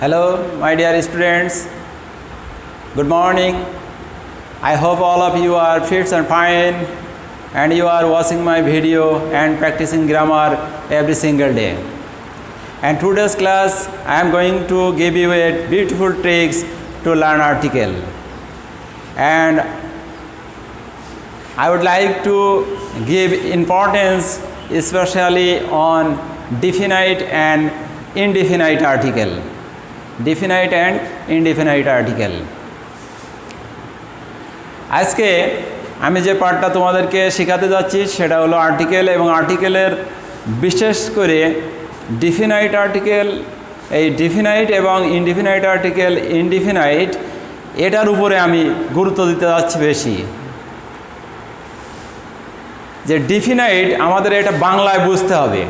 Hello, my dear students. Good morning. I hope all of you are fit and fine and you are watching my video and practicing grammar every single day. And today's class, I am going to give you a beautiful tricks to learn article. And I would like to give importance especially on definite and indefinite article. Definite and indefinite article. আজকে আমি যে পার্টটা তোমাদেরকে শেখাতে যাচ্ছি সেটা হলো article এবং আর্টিকেলের বিশেষ করে ডিফিনাইট আর্টিকেল, এই ডিফিনাইট এবং ইনডিফিনাইট আর্টিকেল, ইনডিফিনাইট এটার উপরে আমি গুরুত্ব দিতে যাচ্ছি বেশি। যে ডিফিনাইট আমাদের এটা বাংলায় বুঝতে হবে।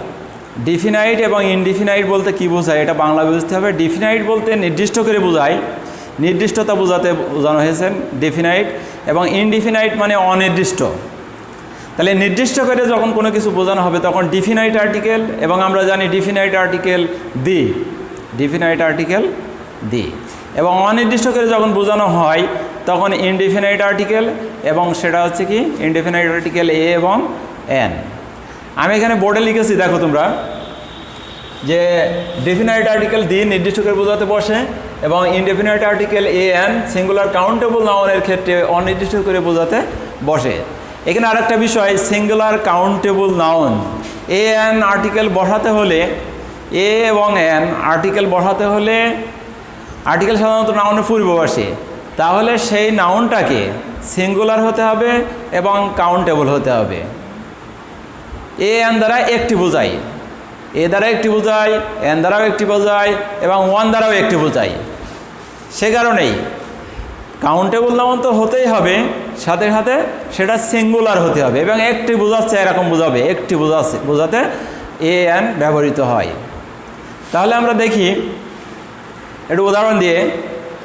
ডিফিনাইট এবং ইনডিফিনাইট বলতে কি বোঝায় এটা বাংলায় বুঝতে হবে। ডিফিনাইট বলতে নির্দিষ্ট করে বোঝায়, নির্দিষ্টতা বোঝানো হয়েছে ডিফিনাইট, এবং ইনডিফিনাইট মানে অনির্দিষ্ট। তাহলে নির্দিষ্ট করে যখন কোনো কিছু বোঝানো হবে তখন ডিফিনাইট আর্টিকেল, এবং আমরা জানি definite article the, definite article the, এবং অনির্দিষ্ট করে যখন বোঝানো হয় তখন ইনডিফিনাইট আর্টিকেল, এবং সেটা হচ্ছে কি ইনডিফিনাইট আর্টিকেল এ এবং এন। আমি এখানে বোর্ডে লিখেছি, দেখো তোমরা, যে ডিফিনাইট আর্টিকেল দি নির্দিষ্ট করে বোঝাতে বসে, এবং indefinite article A N singular countable নাউনের ক্ষেত্রে অনির্দিষ্ট করে বোঝাতে বসে। এখানে আরেকটা বিষয়, singular countable noun A N article বসাতে হলে, এ এবং এন আর্টিকেল বসাতে হলে, আর্টিকেল সাধারণত নাউনের পূর্বে বসে, তাহলে সেই নাউনটাকে সিঙ্গুলার হতে হবে এবং কাউন্টেবল হতে হবে। এ এন দ্বারা একটি বোঝায়, এ দ্বারা একটি বোঝায়, এন দ্বারাও একটি বোঝায়, এবং ওয়ান দ্বারাও একটি বোঝায়। সে কারণেই কাউন্টেবল নাউন তো হতেই হবে, সাথে সাথে সেটা সিঙ্গুলার হতে হবে, এবং একটি বোঝাচ্ছে এরকম বোঝাবে, একটি বোঝাতে এ এন ব্যবহৃত হয়। তাহলে আমরা দেখি একটু উদাহরণ দিয়ে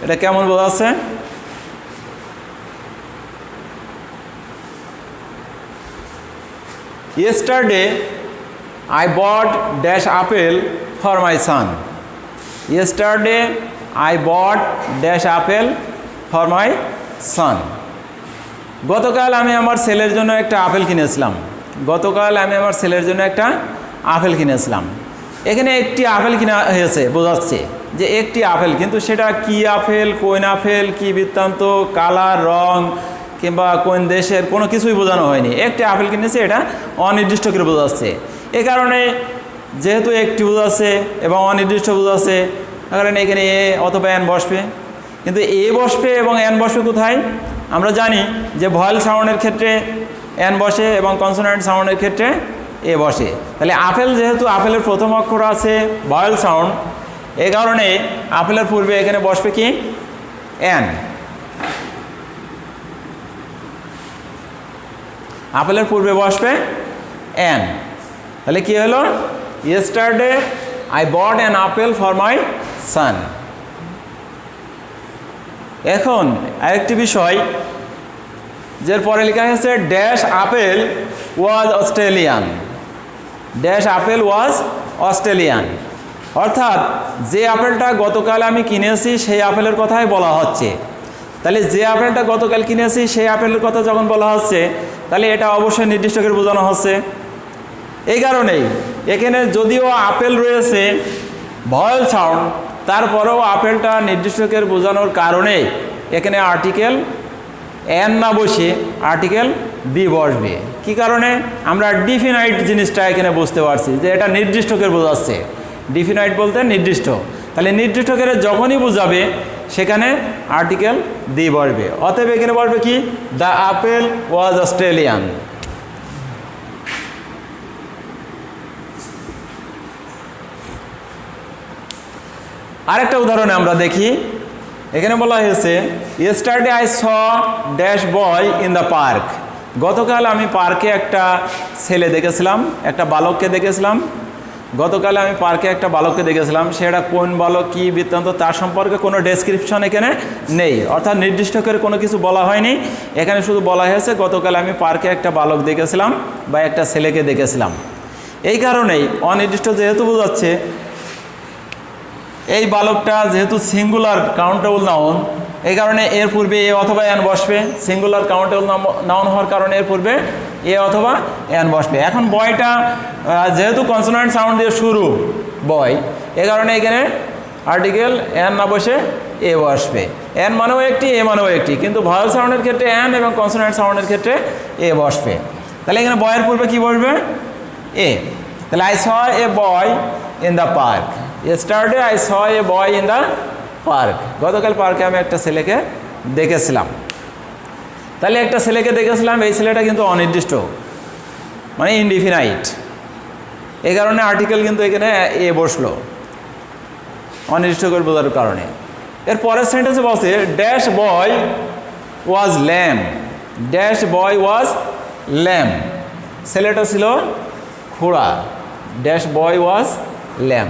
এটা কেমন বোঝাচ্ছে। Yesterday I bought dash apple for my son. Yesterday I bought dash apple for my son. গতকাল আমি আমার ছেলের জন্য একটা আপেল কিনেছিলাম। গতকাল আমি আমার ছেলের জন্য একটা আপেল কিনেছিলাম। এখানে একটি আপেল কিনা হয়েছে, বোঝাচ্ছে যে একটি আপেল, কিন্তু সেটা কি আপেল, কোন আপেল, কি বৃত্তান্ত, কালার, রং কিংবা কোন দেশের কোনো কিছুই বোঝানো হয়নি। একটি আপেল কিনেছে, এটা অনির্দিষ্ট করে বোঝাচ্ছে। এ কারণে যেহেতু একটি বোঝাচ্ছে এবং অনির্দিষ্ট বোঝাচ্ছে, কারণ এখানে এ অথবা এন বসবে। কিন্তু এ বসবে এবং এন বসবে কোথায়? আমরা জানি যে ভয়েল সাউন্ডের ক্ষেত্রে এন বসে এবং কনসোনেন্ট সাউন্ডের ক্ষেত্রে এ বসে। তাহলে আপেল, যেহেতু আপেলের প্রথম অক্ষর আছে ভয়েল সাউন্ড, এ কারণে আপেলের পূর্বে এখানে বসবে কি এন। আপেলের পূর্বে বসবে এন। তাহলে কি হলো? Yesterday I bought an apple for my son. এখন আরেকটি বিষয়, যার পরে লেখা হয়েছে dash apple was Australian. Dash apple was Australian, অর্থাৎ যে আপেলটা গতকাল আমি কিনেছি সেই আপেলের কথাই বলা হচ্ছে। তাহলে যে আপেলটা গতকাল কিনেছি সেই আপেলের কথা যখন বলা হচ্ছে, তাহলে এটা অবশ্যই নির্দিষ্ট করে বোঝানো হচ্ছে। এই কারণেই এখানে যদিও আপেল রয়েছে ভয়েল সাউন্ড, তারপরেও আপেলটা নির্দিষ্ট করে বোঝানোর কারণে এখানে আর্টিকেল এন না বসে আর্টিকেল দি বসবে। কি কারণে? আমরা ডিফিনাইট জিনিসটা এখানে বুঝতে পারছি যে এটা নির্দিষ্ট করে বোঝাচ্ছে। ডিফিনাইট বলতে নির্দিষ্ট, তাহলে নির্দিষ্ট করে যখনই বোঝাবে সেখানে আর্টিকেল দি বসবে। অতএব এখানে বসবে কি দ্য আপেল ওয়াজ অস্ট্রেলিয়ান। আরেকটা উদাহরণে আমরা দেখি, এখানে বলা হয়েছে yesterday I saw dash boy in the park. গতকাল আমি পার্কে একটা ছেলে দেখেছিলাম, একটা বালককে দেখেছিলাম। গতকাল আমি পার্কে একটা বালককে দেখেছিলাম, সেটা কোন বালক, কী বৃত্তান্ত, তার সম্পর্কে কোনো ডেসক্রিপশন এখানে নেই, অর্থাৎ নির্দিষ্ট করে কোনো কিছু বলা হয়নি। এখানে শুধু বলা হয়েছে গতকাল আমি পার্কে একটা বালক দেখেছিলাম বা একটা ছেলেকে দেখেছিলাম। এই কারণেই অনির্দিষ্ট যেহেতু বোঝাচ্ছে, এই বালকটা যেহেতু সিঙ্গুলার কাউন্টেবল নাউন, এই কারণে এর পূর্বে এ অথবা এন বসবে। সিঙ্গুলার কাউন্টেবল নাউন হওয়ার কারণে এর পূর্বে এ অথবা এন বসবে। এখন বয়টা যেহেতু কনসোনেন্ট সাউন্ড দিয়ে শুরু বয়, এ কারণে এখানে আর্টিকেল এন না বসে এ বসবে। এন মানেও একটি, এ মানেও একটি, কিন্তু ভয়েল সাউন্ডের ক্ষেত্রে এন এবং কনসোনেন্ট সাউন্ডের ক্ষেত্রে এ বসবে। তাহলে এখানে বয়ের পূর্বে কি বসবে? এ। তাহলে I saw A boy in the park. Yesterday I saw A boy in the park. গতকাল পার্কে আমি একটা ছেলেকে দেখেছিলাম। তাহলে একটা ছেলেকে দেখেছিলাম, এই ছেলেটা কিন্তু অনির্দিষ্ট, মানে ইনডিফিনাইট। এই কারণে আর্টিকেল কিন্তু এখানে এ বসলো অনির্দিষ্ট করে বোঝার কারণে। এর পরের সেন্টেন্সে বলছে dash boy was lamp. Dash boy was lamp. ছেলেটা ছিল খোড়া। Dash boy was lamp.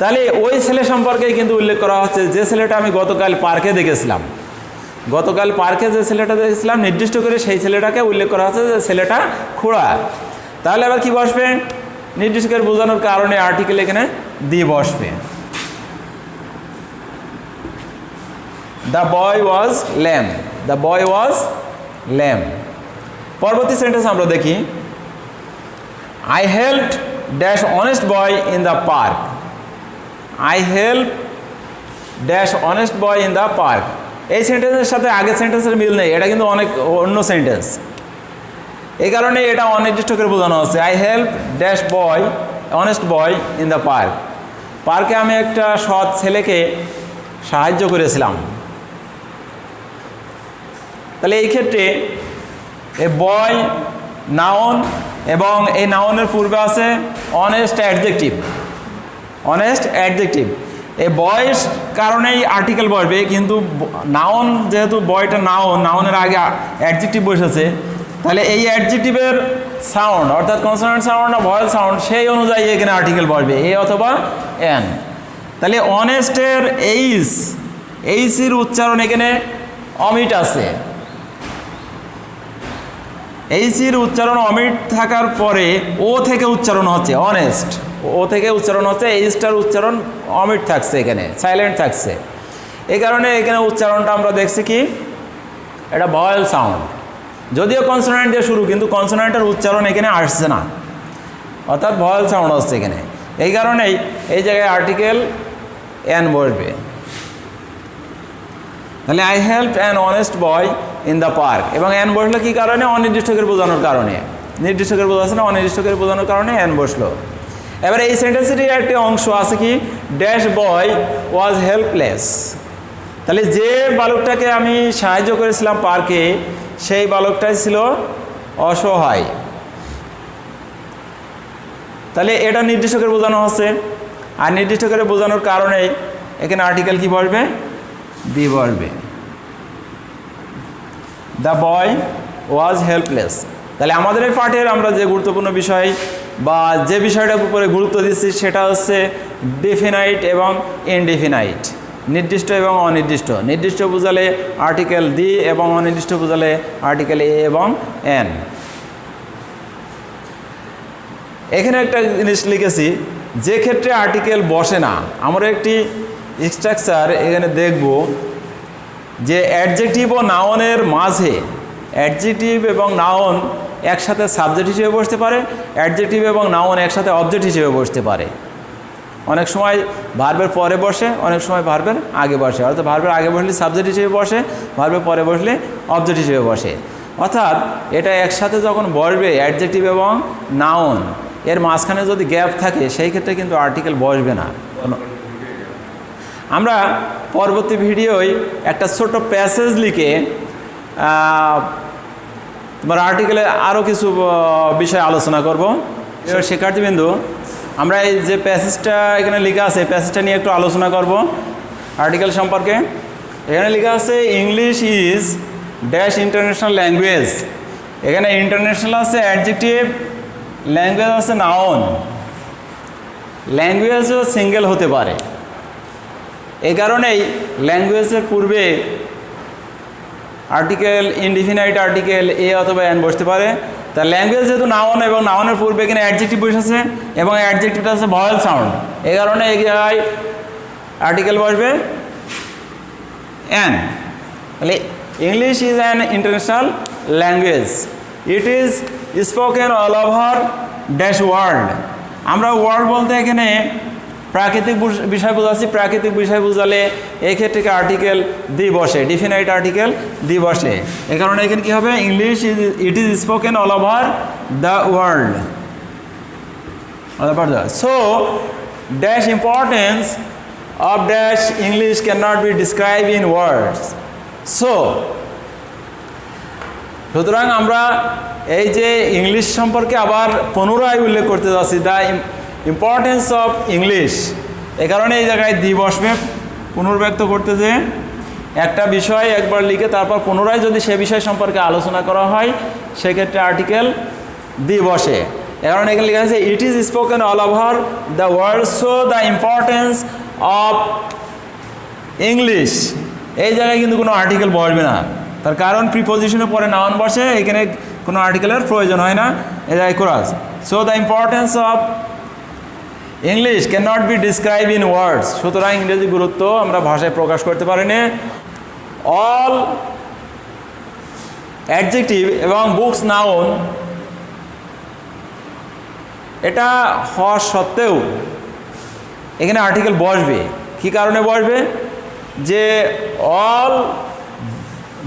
তাহলে ওই ছেলে সম্পর্কে কিন্তু উল্লেখ করা হচ্ছে যে ছেলেটা আমি গতকাল পার্কে দেখেছিলাম। গতকাল পার্কে যে ছেলেটা দেখেছিলাম নির্দিষ্ট করে সেই ছেলেটাকে উল্লেখ করা হচ্ছে যে ছেলেটা খোড়া। তাহলে আবার কি বসবে? নির্দিষ্ট করে বোঝানোর কারণে আর্টিকেল এখানে দি বসবে। The boy was lame. The boy was lame. পরবর্তী সেন্টেন্স আমরা দেখি, I helped dash honest boy in the park. I help dash honest boy in the park. এই সেন্টেন্সের সাথে আগের সেন্টেন্সের মিল নেই, এটা কিন্তু অনেক অন্য সেন্টেন্স। এই কারণে এটা অনির্দিষ্ট করে বোঝানো হচ্ছে। I help dash boy honest boy in the park. পার্কে আমি একটা সৎ ছেলেকে সাহায্য করেছিলাম। তাহলে এই ক্ষেত্রে এ বয় নাউন এবং এই নাউনের পূর্বে আছে অনেস্ট অ্যাডজেক্টিভ। Honest adjective. এই বয়ের কারণেই আর্টিকেল বসবে, কিন্তু নাউন যেহেতু বয়টা নাউন, নাউনের আগে অ্যাডজেক্টিভ বসেছে, তাহলে এই অ্যাডজেক্টিভের সাউন্ড অর্থাৎ কনসোনেন্ট সাউন্ড না ভয়েল সাউন্ড সেই অনুযায়ী এখানে আর্টিকেল বসবে, এ অথবা এন। তাহলে অনেস্টের এইচের উচ্চারণ এখানে অমিট আছে। এইচের উচ্চারণ অমিট থাকার পরে ও থেকে উচ্চারণ হচ্ছে অনেস্ট। ও থেকে উচ্চারণ হচ্ছে, এইচটার উচ্চারণ অমিট থাকছে, এখানে সাইলেন্ট থাকছে। এই কারণে এখানে উচ্চারণটা আমরা দেখছি কি এটা ভয়েল সাউন্ড, যদিও কনসোনেন্ট দিয়ে শুরু, কিন্তু কনসোনেন্টের উচ্চারণ এখানে আসছে না, অর্থাৎ ভয়েল সাউন্ড হচ্ছে এখানে। এই কারণেই এই জায়গায় আর্টিকেল এন বসবে। তাহলে I help an honest boy in the park, এবং এন বসলো কী কারণে? অনির্দিষ্ট করে বোঝানোর কারণে। নির্দিষ্ট করে বোঝাচ্ছে না, অনির্দিষ্ট করে বোঝানোর কারণে এন বসলো। এবার এই সেন্টেন্সেরই একটি অংশ আছে কি ড্যাশ বয় ওয়াজ হেল্পলেস। তাহলে যে বালকটাকে আমি সাহায্য করেছিলাম পার্কে, সেই বালকটাই ছিল অসহায়। তাহলে এটা নির্দিষ্ট করে বোঝানো হচ্ছে, আর নির্দিষ্ট করে বোঝানোর কারণেই এখানে আর্টিকেল কি বসবে? বি বসবে। The boy was helpless. তাহলে আমাদের এই পাঠের আমরা যে গুরুত্বপূর্ণ বিষয় বা যে বিষয়টার উপরে গুরুত্ব দিচ্ছি সেটা হচ্ছে ডেফিনাইট এবং ইনডেফিনাইট, নির্দিষ্ট এবং অনির্দিষ্ট। নির্দিষ্ট বোঝালে আর্টিকেল দি এবং অনির্দিষ্ট বোঝালে আর্টিকেল এ এবং এন। এখানে একটা জিনিস লিখেছি, যে ক্ষেত্রে আর্টিকেল বসে না, আমরা একটি স্ট্রাকচার এখানে দেখব যে অ্যাডজেক্টিভ ও নাউনের মাঝে, অ্যাডজেক্টিভ এবং নাউন একসাথে সাবজেক্ট হিসেবে বসতে পারে, অ্যাডজেক্টিভ এবং নাউন একসাথে অবজেক্ট হিসেবে বসতে পারে। অনেক সময় ভার্বের পরে বসে, অনেক সময় ভার্বের আগে বসে। অর্থাৎ ভার্বের আগে বসলে সাবজেক্ট হিসেবে বসে, ভার্বের পরে বসলে অবজেক্ট হিসেবে বসে। অর্থাৎ এটা একসাথে যখন বসবে অ্যাডজেক্টিভ এবং নাউন, এর মাঝখানে যদি গ্যাপ থাকে সেই ক্ষেত্রে কিন্তু আর্টিকেল বসবে না। আমরা পরবর্তী ভিডিওয় একটা ছোট প্যাসেজ লিখে তোমার আর্টিকেলে আরও কিছু বিষয় আলোচনা করব। শিক্ষার্থীবৃন্দু, আমরা এই যে প্যাসেজটা এখানে লেখা আছে, প্যাসেজটা নিয়ে একটু আলোচনা করব আর্টিকেল সম্পর্কে। এখানে লেখা আছে English is dash international language. এখানে ইন্টারন্যাশনাল আছে অ্যাডজেক্টিভ, ল্যাঙ্গুয়েজ আছে নাউন। ল্যাঙ্গুয়েজও সিঙ্গেল হতে পারে, এই কারণেই ল্যাঙ্গুয়েজের পূর্বে আর্টিকেল ইনডিফিনাইট আর্টিকেল এ অথবা এন বসতে পারে। তা ল্যাঙ্গুয়েজ যেহেতু নাউন এবং নাউনের পূর্বে এখানে অ্যাডজেক্টিভ বসেছে এবং অ্যাডজেক্টিভটা আছে ভয়েল সাউন্ড, এই কারণে এই জায়গায় আর্টিকেল বসবে অ্যান। তাহলে English is an international language, it is spoken all over dash world. আমরা ওয়ার্ল্ড বলতে এখানে প্রাকৃতিক বিষয় বোঝাচ্ছি, প্রাকৃতিক বিষয় বোঝালে এই ক্ষেত্রে আর্টিকেল দি বসে, ডিফিনাইট আর্টিকেল দি বসে। এই কারণে এখানে কী হবে, English it is spoken all over the world, so dash importance of dash English can not be describe in words. সুতরাং আমরা এই যে ইংলিশ সম্পর্কে আবার পুনরায় উল্লেখ করতে যাচ্ছি, দ্য ইম্পর্টেন্স অফ ইংলিশ। এ কারণে এই জায়গায় দি বসবে পুনর্ব্যক্ত করতে, যে একটা বিষয় একবার লিখে তারপর পুনরায় যদি সে বিষয় সম্পর্কে আলোচনা করা হয় সেক্ষেত্রে আর্টিকেল দি বসে। এ কারণে এখানে লেখা আছে ইট is spoken all over the world, so the importance of English. এই জায়গায় কিন্তু কোনো আর্টিকেল বসবে না, তার কারণ প্রিপোজিশনের পরে নাউন বসে, এখানে কোনো আর্টিকেলের প্রয়োজন হয় না, এ জায়গায় cross. So the importance of English can not be describe in words. সুতরাং ইংরেজি গুরুত্ব আমরা ভাষায় প্রকাশ করতে পারি না। অল অ্যাডজেক্টিভ এবং বুকস নাউন এটা হওয়া সত্ত্বেও এখানে আর্টিকেল বসবে। কী কারণে বসবে, যে all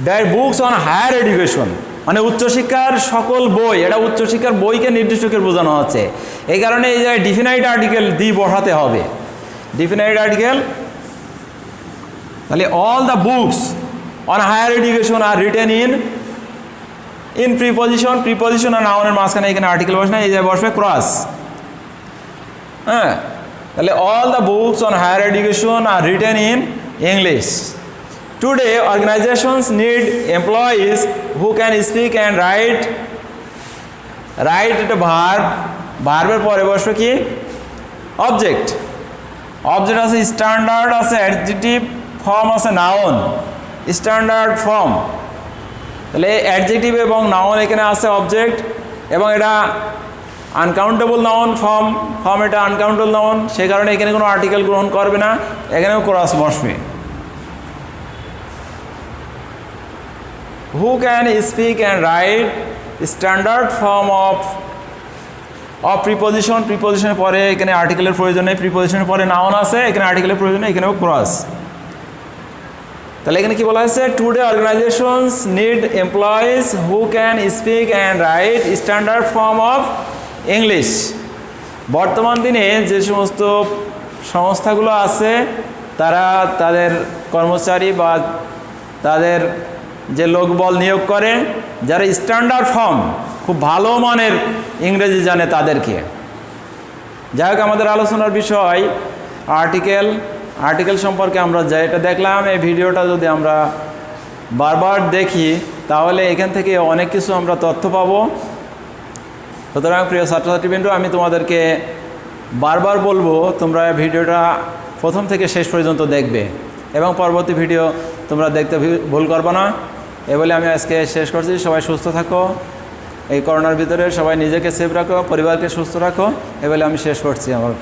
their books on higher education, মানে উচ্চশিক্ষার সকল বই, এটা উচ্চশিক্ষার বইকে নির্দিষ্ট করে বোঝানো হচ্ছে। এই কারণে এই জায়গায় ডিফিনাইট আর্টিকেল দি বসাতে হবে, ডিফিনাইট আর্টিকেল। তাহলে all the books on higher education are written in preposition, preposition আর নাউনের মাঝখানে এখানে আর্টিকেল বসে না, এই জায়গায় বসবে ক্রস। হ্যাঁ, তাহলে all the books on higher education are written in English. Today, organizations need employees who can speak and write. Write এটা ভার্ব, ভার্বের পরে বসবে কি, অবজেক্ট। অবজেক্ট আছে স্ট্যান্ডার্ড, আছে অ্যাডজেক্টিভ ফর্ম, আছে নাউন। স্ট্যান্ডার্ড ফর্ম, তাহলে অ্যাডজেক্টিভ এবং নাউন এখানে আছে অবজেক্ট, এবং এটা আনকাউন্টেবল নাউন ফর্ম, ফর্ম এটা আনকাউন্টেবল নাউন, সেই কারণে এখানে কোনো আর্টিকেল গ্রহণ করবে না, এখানেও ক্রস বসবে। Who can speak and write, standard form of preposition, প্রিপোজিশনের পরে এখানে আর্টিকেলের প্রয়োজন নেই, প্রিপোজিশনের পরে নাউন আছে, এখানে আর্টিকেলের প্রয়োজন নেই, এখানেও ক্রস। তাহলে এখানে কি বলা হয়েছে, today organizations need employees who can speak and write standard form of English. বর্তমান দিনে যে সমস্ত সংস্থাগুলো আছে তারা তাদের কর্মচারী বা তাদের যে লোকবল নিয়োগ করে যারা স্ট্যান্ডার্ড ফর্ম, খুব ভালো মানের ইংরেজি জানে তাদেরকে। যাই হোক, আমাদের আলোচনার বিষয় আর্টিকেল। আর্টিকেল সম্পর্কে আমরা যেটা দেখলাম, এই ভিডিওটা যদি আমরা বারবার দেখি তাহলে এখান থেকে অনেক কিছু আমরা তথ্য পাবো। সুতরাং প্রিয় ছাত্রছাত্রীবৃন্দ, আমি তোমাদেরকে বারবার বলবো তোমরা ভিডিওটা প্রথম থেকে শেষ পর্যন্ত দেখবে এবং পরবর্তী ভিডিও তোমরা দেখতে ভুল করবে না। এ বলে আমি আজকে শেষ করছি। সবাই সুস্থ থাকো, এই করোনার ভিতরে সবাই নিজেকে সেফ রাখো, পরিবারকে সুস্থ রাখো, এ বলে আমি শেষ করছি আমার